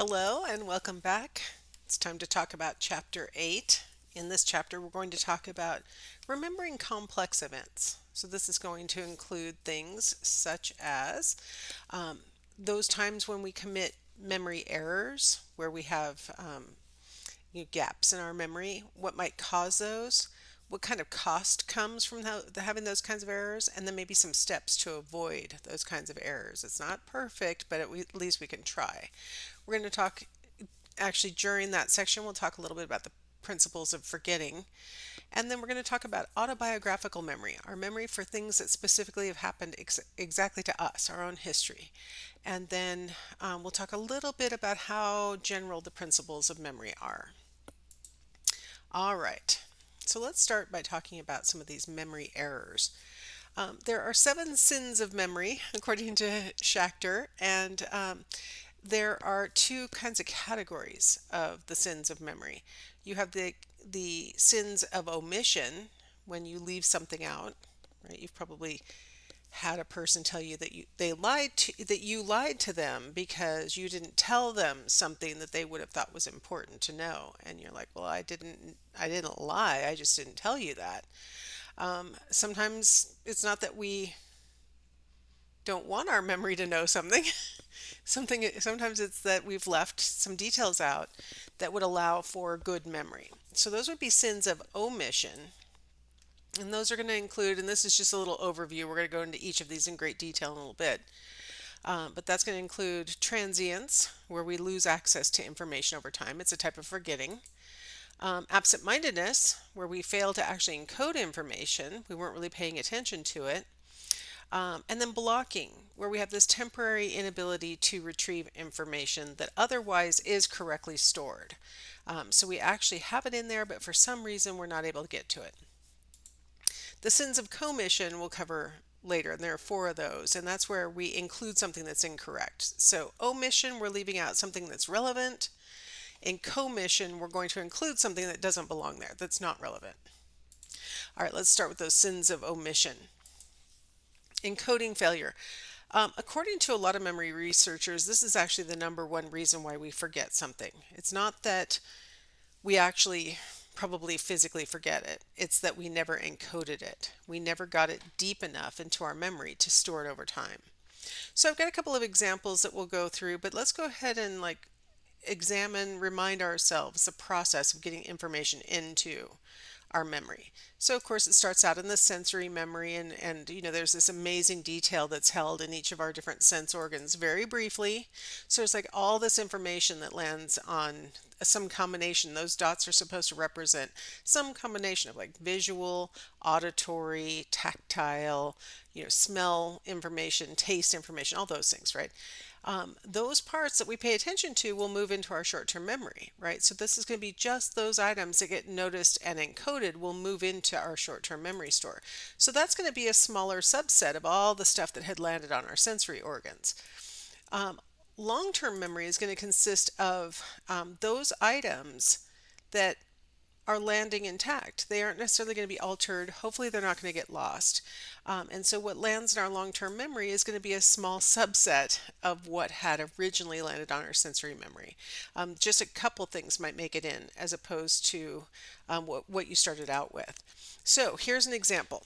Hello and welcome back. It's time to talk about Chapter 8. In this chapter, we're going to talk about remembering complex events. So, this is going to include things such as um, those times when we commit memory errors, where we have gaps in our memory, what might cause those, what kind of cost comes from having those kinds of errors, and then maybe some steps to avoid those kinds of errors. It's not perfect, but at least we can try. We're going to talk, actually, during that section, we'll talk a little bit about the principles of forgetting. And then we're going to talk about autobiographical memory, our memory for things that specifically have happened exactly to us, our own history. And then we'll talk a little bit about how general the principles of memory are. All right. So let's start by talking about some of these memory errors. There are seven sins of memory, according to Schachter, and there are two kinds of categories of the sins of memory. You have the sins of omission, when you leave something out, right? You've probably had a person tell you that you lied to them because you didn't tell them something that they would have thought was important to know, and you're like, well, I didn't lie, I just didn't tell you that. Sometimes it's not that we don't want our memory to know something. Sometimes it's that we've left some details out that would allow for good memory. So those would be sins of omission. And those are going to include, and this is just a little overview, we're going to go into each of these in great detail in a little bit. But that's going to include transience, where we lose access to information over time. It's a type of forgetting. Absent-mindedness, where we fail to actually encode information. We weren't really paying attention to it. And then blocking, where we have this temporary inability to retrieve information that otherwise is correctly stored. So we actually have it in there, but for some reason we're not able to get to it. The sins of commission we'll cover later, and there are four of those, and that's where we include something that's incorrect. So omission, we're leaving out something that's relevant. In commission, we're going to include something that doesn't belong there, that's not relevant. All right, let's start with those sins of omission. Encoding failure. According to a lot of memory researchers, this is actually the number one reason why we forget something. It's not that we actually probably physically forget it, it's that we never encoded it. We never got it deep enough into our memory to store it over time. So I've got a couple of examples that we'll go through, but let's go ahead and remind ourselves the process of getting information into our memory. So of course it starts out in the sensory memory, and there's this amazing detail that's held in each of our different sense organs very briefly. So it's like all this information that lands on some combination. Those dots are supposed to represent some combination of like visual, auditory, tactile, smell information, taste information, all those things, right? Those parts that we pay attention to will move into our short-term memory, right? So this is going to be just those items that get noticed and encoded will move into our short-term memory store. So that's going to be a smaller subset of all the stuff that had landed on our sensory organs. Long-term memory is going to consist of those items that are landing intact. They aren't necessarily going to be altered. Hopefully, they're not going to get lost. And so, what lands in our long term memory is going to be a small subset of what had originally landed on our sensory memory. Just a couple things might make it in as opposed to what you started out with. So, here's an example.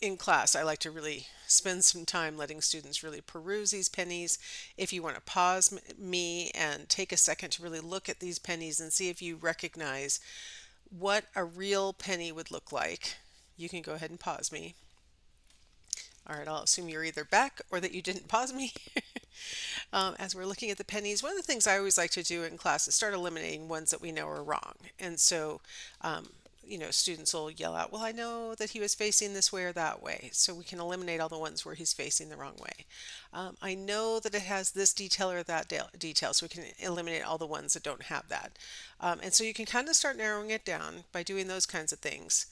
In class, I like to really spend some time letting students really peruse these pennies. If you want to pause me and take a second to really look at these pennies and see if you recognize what a real penny would look like, you can go ahead and pause me. All right, I'll assume you're either back or that you didn't pause me. As we're looking at the pennies, one of the things I always like to do in class is start eliminating ones that we know are wrong. And so students will yell out, well, I know that he was facing this way or that way, so we can eliminate all the ones where he's facing the wrong way. I know that it has this detail or that detail, so we can eliminate all the ones that don't have that. And so you can kind of start narrowing it down by doing those kinds of things.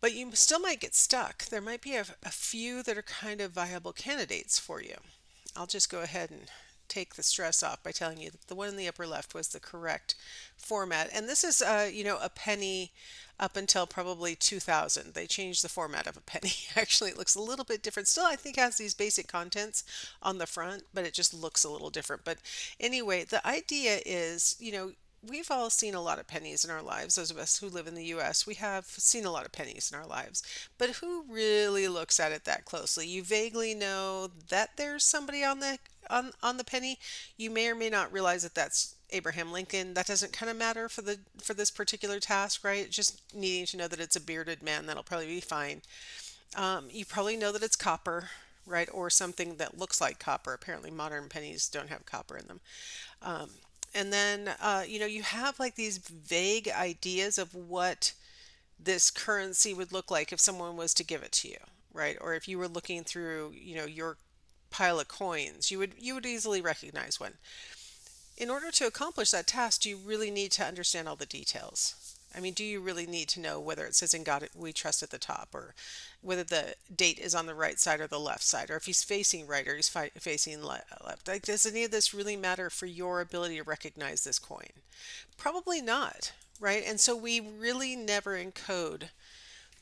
But you still might get stuck. There might be a few that are kind of viable candidates for you. I'll just go ahead and take the stress off by telling you that the one in the upper left was the correct format. And this is, a penny up until probably 2000. They changed the format of a penny. Actually, it looks a little bit different. Still, I think has these basic contents on the front, but it just looks a little different. But anyway, the idea is, we've all seen a lot of pennies in our lives. Those of us who live in the US, we have seen a lot of pennies in our lives. But who really looks at it that closely? You vaguely know that there's somebody on the penny. You may or may not realize that that's Abraham Lincoln. That doesn't kind of matter for this particular task, right? Just needing to know that it's a bearded man, that'll probably be fine. You probably know that it's copper, right? Or something that looks like copper. Apparently, modern pennies don't have copper in them. Um, and then, you have like these vague ideas of what this currency would look like if someone was to give it to you, right? Or if you were looking through, your pile of coins, you would easily recognize one. In order to accomplish that task, do you really need to understand all the details? I mean, do you really need to know whether it says "In God We Trust" at the top, or whether the date is on the right side or the left side, or if he's facing right or he's facing left? Like, does any of this really matter for your ability to recognize this coin? Probably not, right? And so we really never encode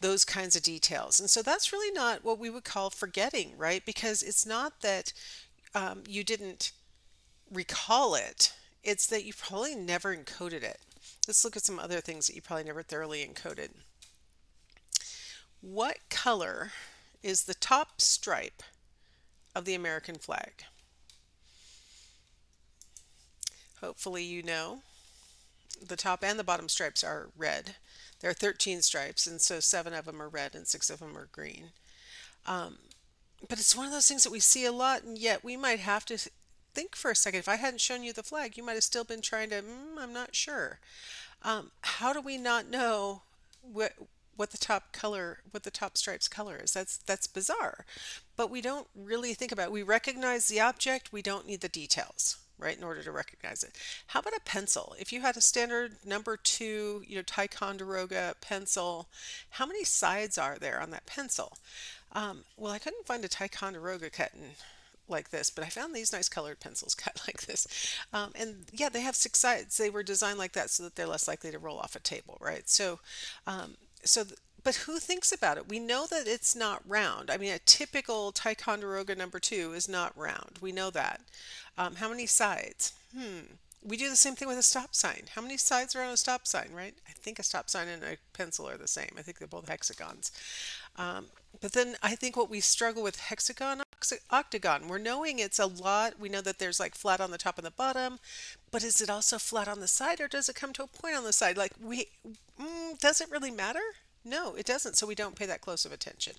those kinds of details. And so that's really not what we would call forgetting, right? Because it's not that you didn't recall it, it's that you probably never encoded it. Let's look at some other things that you probably never thoroughly encoded. What color is the top stripe of the American flag? Hopefully you know. The top and the bottom stripes are red. There are 13 stripes, and so 7 of them are red and 6 of them are green. Um, but it's one of those things that we see a lot, and yet we might have to think for a second. If I hadn't shown you the flag, you might have still been trying to, I'm not sure. How do we not know what the top color, what the top stripe's color is? That's bizarre. But we don't really think about it. We recognize the object, we don't need the details, right, in order to recognize it. How about a pencil? If you had a standard number 2, Ticonderoga pencil, how many sides are there on that pencil? Well, I couldn't find a Ticonderoga cut like this, but I found these nice colored pencils cut like this. And yeah, they have 6 sides. They were designed like that so that they're less likely to roll off a table, right? Um, but who thinks about it? We know that it's not round. I mean, a typical Ticonderoga number 2 is not round. We know that. How many sides? We do the same thing with a stop sign. How many sides are on a stop sign, right? I think a stop sign and a pencil are the same. I think they're both hexagons. But then I think what we struggle with hexagon, octagon, we're knowing it's a lot. We know that there's like flat on the top and the bottom, but is it also flat on the side, or does it come to a point on the side? Like does it really matter? No, it doesn't. So we don't pay that close of attention.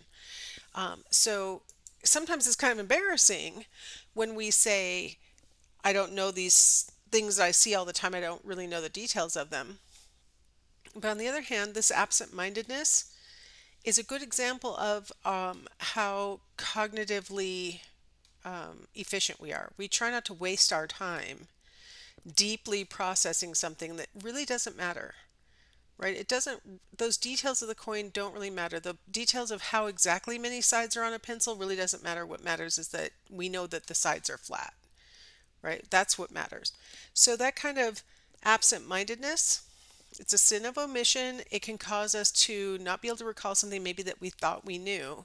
So sometimes it's kind of embarrassing when we say, I don't know these things that I see all the time. I don't really know the details of them. But on the other hand, this absent-mindedness is a good example of how cognitively efficient we are. We try not to waste our time deeply processing something that really doesn't matter, right? It doesn't, those details of the coin don't really matter. The details of how exactly many sides are on a pencil really doesn't matter. What matters is that we know that the sides are flat, right? That's what matters. So that kind of absent-mindedness, it's a sin of omission. It can cause us to not be able to recall something maybe that we thought we knew.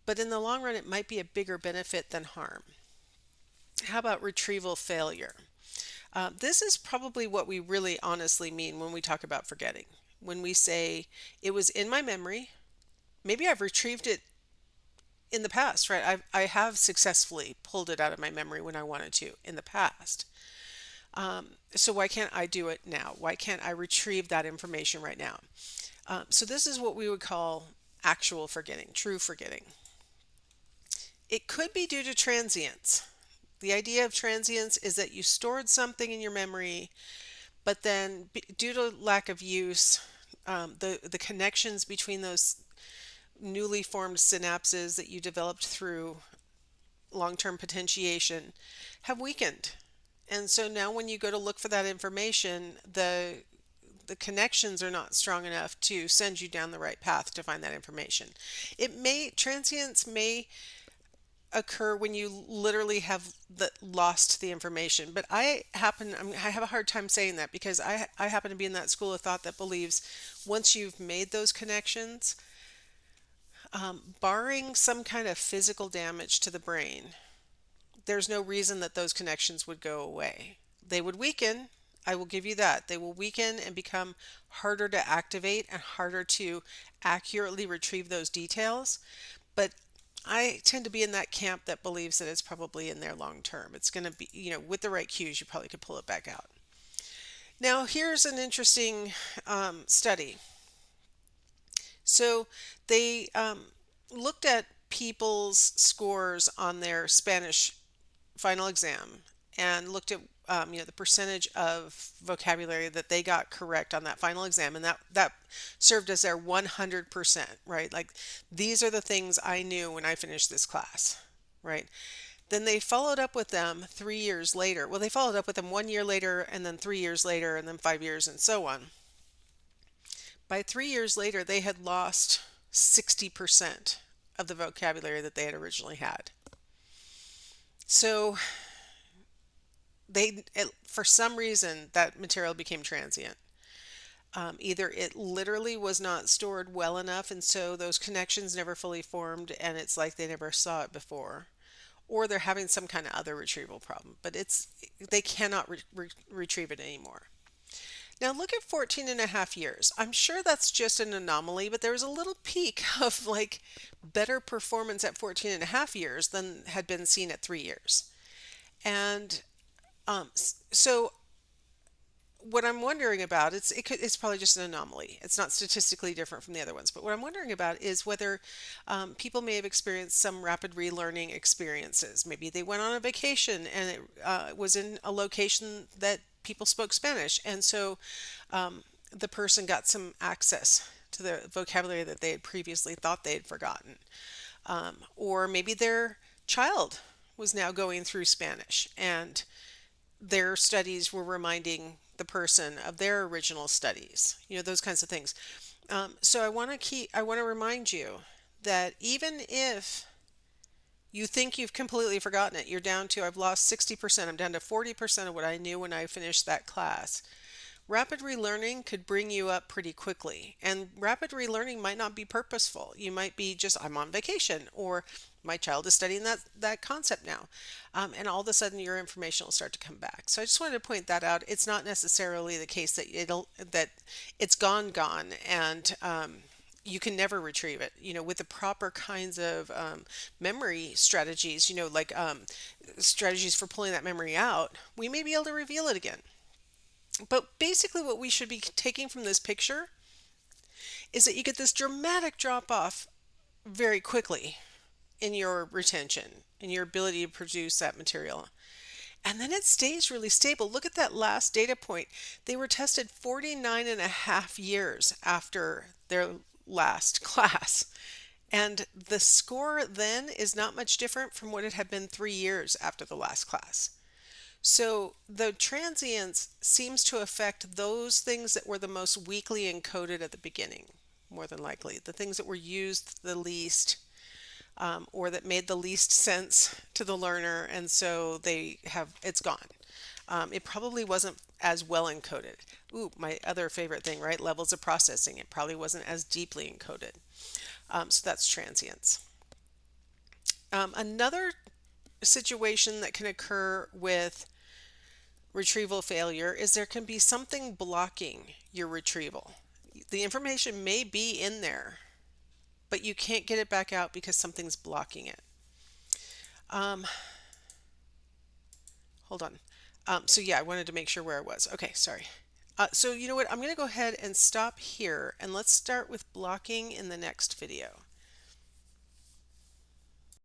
But in the long run, it might be a bigger benefit than harm. How about retrieval failure? This is probably what we really honestly mean when we talk about forgetting. When we say, it was in my memory, maybe I've retrieved it in the past, right? I have successfully pulled it out of my memory when I wanted to in the past. So why can't I do it now? Why can't I retrieve that information right now? So this is what we would call actual forgetting, true forgetting. It could be due to transience. The idea of transience is that you stored something in your memory, but then due to lack of use, the connections between those newly formed synapses that you developed through long-term potentiation have weakened. And so now when you go to look for that information, the connections are not strong enough to send you down the right path to find that information. Transience may occur when you literally have lost the information. But I have a hard time saying that because I happen to be in that school of thought that believes once you've made those connections, barring some kind of physical damage to the brain, there's no reason that those connections would go away. They would weaken. I will give you that. They will weaken and become harder to activate and harder to accurately retrieve those details. But I tend to be in that camp that believes that it's probably in there long term. It's going to be, with the right cues, you probably could pull it back out. Now, here's an interesting study. So they looked at people's scores on their Spanish final exam and looked at the percentage of vocabulary that they got correct on that final exam, and that served as their 100%, right? Like, these are the things I knew when I finished this class, right? Then they followed up with them 3 years later. Well, they followed up with them 1 year later, and then 3 years later, and then 5 years, and so on. By 3 years later, they had lost 60% of the vocabulary that they had originally had. So for some reason, that material became transient. Either it literally was not stored well enough, and so those connections never fully formed, and it's like they never saw it before, or they're having some kind of other retrieval problem, but they cannot retrieve it anymore. Now look at 14 and a half years. I'm sure that's just an anomaly, but there was a little peak of like better performance at 14 and a half years than had been seen at 3 years. And so what I'm wondering about, it's probably just an anomaly. It's not statistically different from the other ones. But what I'm wondering about is whether people may have experienced some rapid relearning experiences. Maybe they went on a vacation and it was in a location that people spoke Spanish, and so the person got some access to the vocabulary that they had previously thought they had forgotten. Or maybe their child was now going through Spanish, and their studies were reminding the person of their original studies, those kinds of things. So I want to remind you that even if you think you've completely forgotten it, you're down to, I've lost 60%, I'm down to 40% of what I knew when I finished that class. Rapid relearning could bring you up pretty quickly, and rapid relearning might not be purposeful. You might be just, I'm on vacation, or my child is studying that concept now, and all of a sudden your information will start to come back. So I just wanted to point that out. It's not necessarily the case that it's gone, and you can never retrieve it. With the proper kinds of memory strategies, like strategies for pulling that memory out, we may be able to reveal it again. But basically what we should be taking from this picture is that you get this dramatic drop off very quickly in your retention, in your ability to produce that material. And then it stays really stable. Look at that last data point. They were tested 49 and a half years after their last class. And the score then is not much different from what it had been 3 years after the last class. So the transience seems to affect those things that were the most weakly encoded at the beginning, more than likely. The things that were used the least, or that made the least sense to the learner, and so it's gone. It probably wasn't as well encoded. Ooh, my other favorite thing, right? Levels of processing. It probably wasn't as deeply encoded. So that's transience. Another situation that can occur with retrieval failure is there can be something blocking your retrieval. The information may be in there, but you can't get it back out because something's blocking it. Hold on. So yeah, I wanted to make sure where I was. Okay, sorry. So you know what? I'm going to go ahead and stop here, and let's start with blocking in the next video.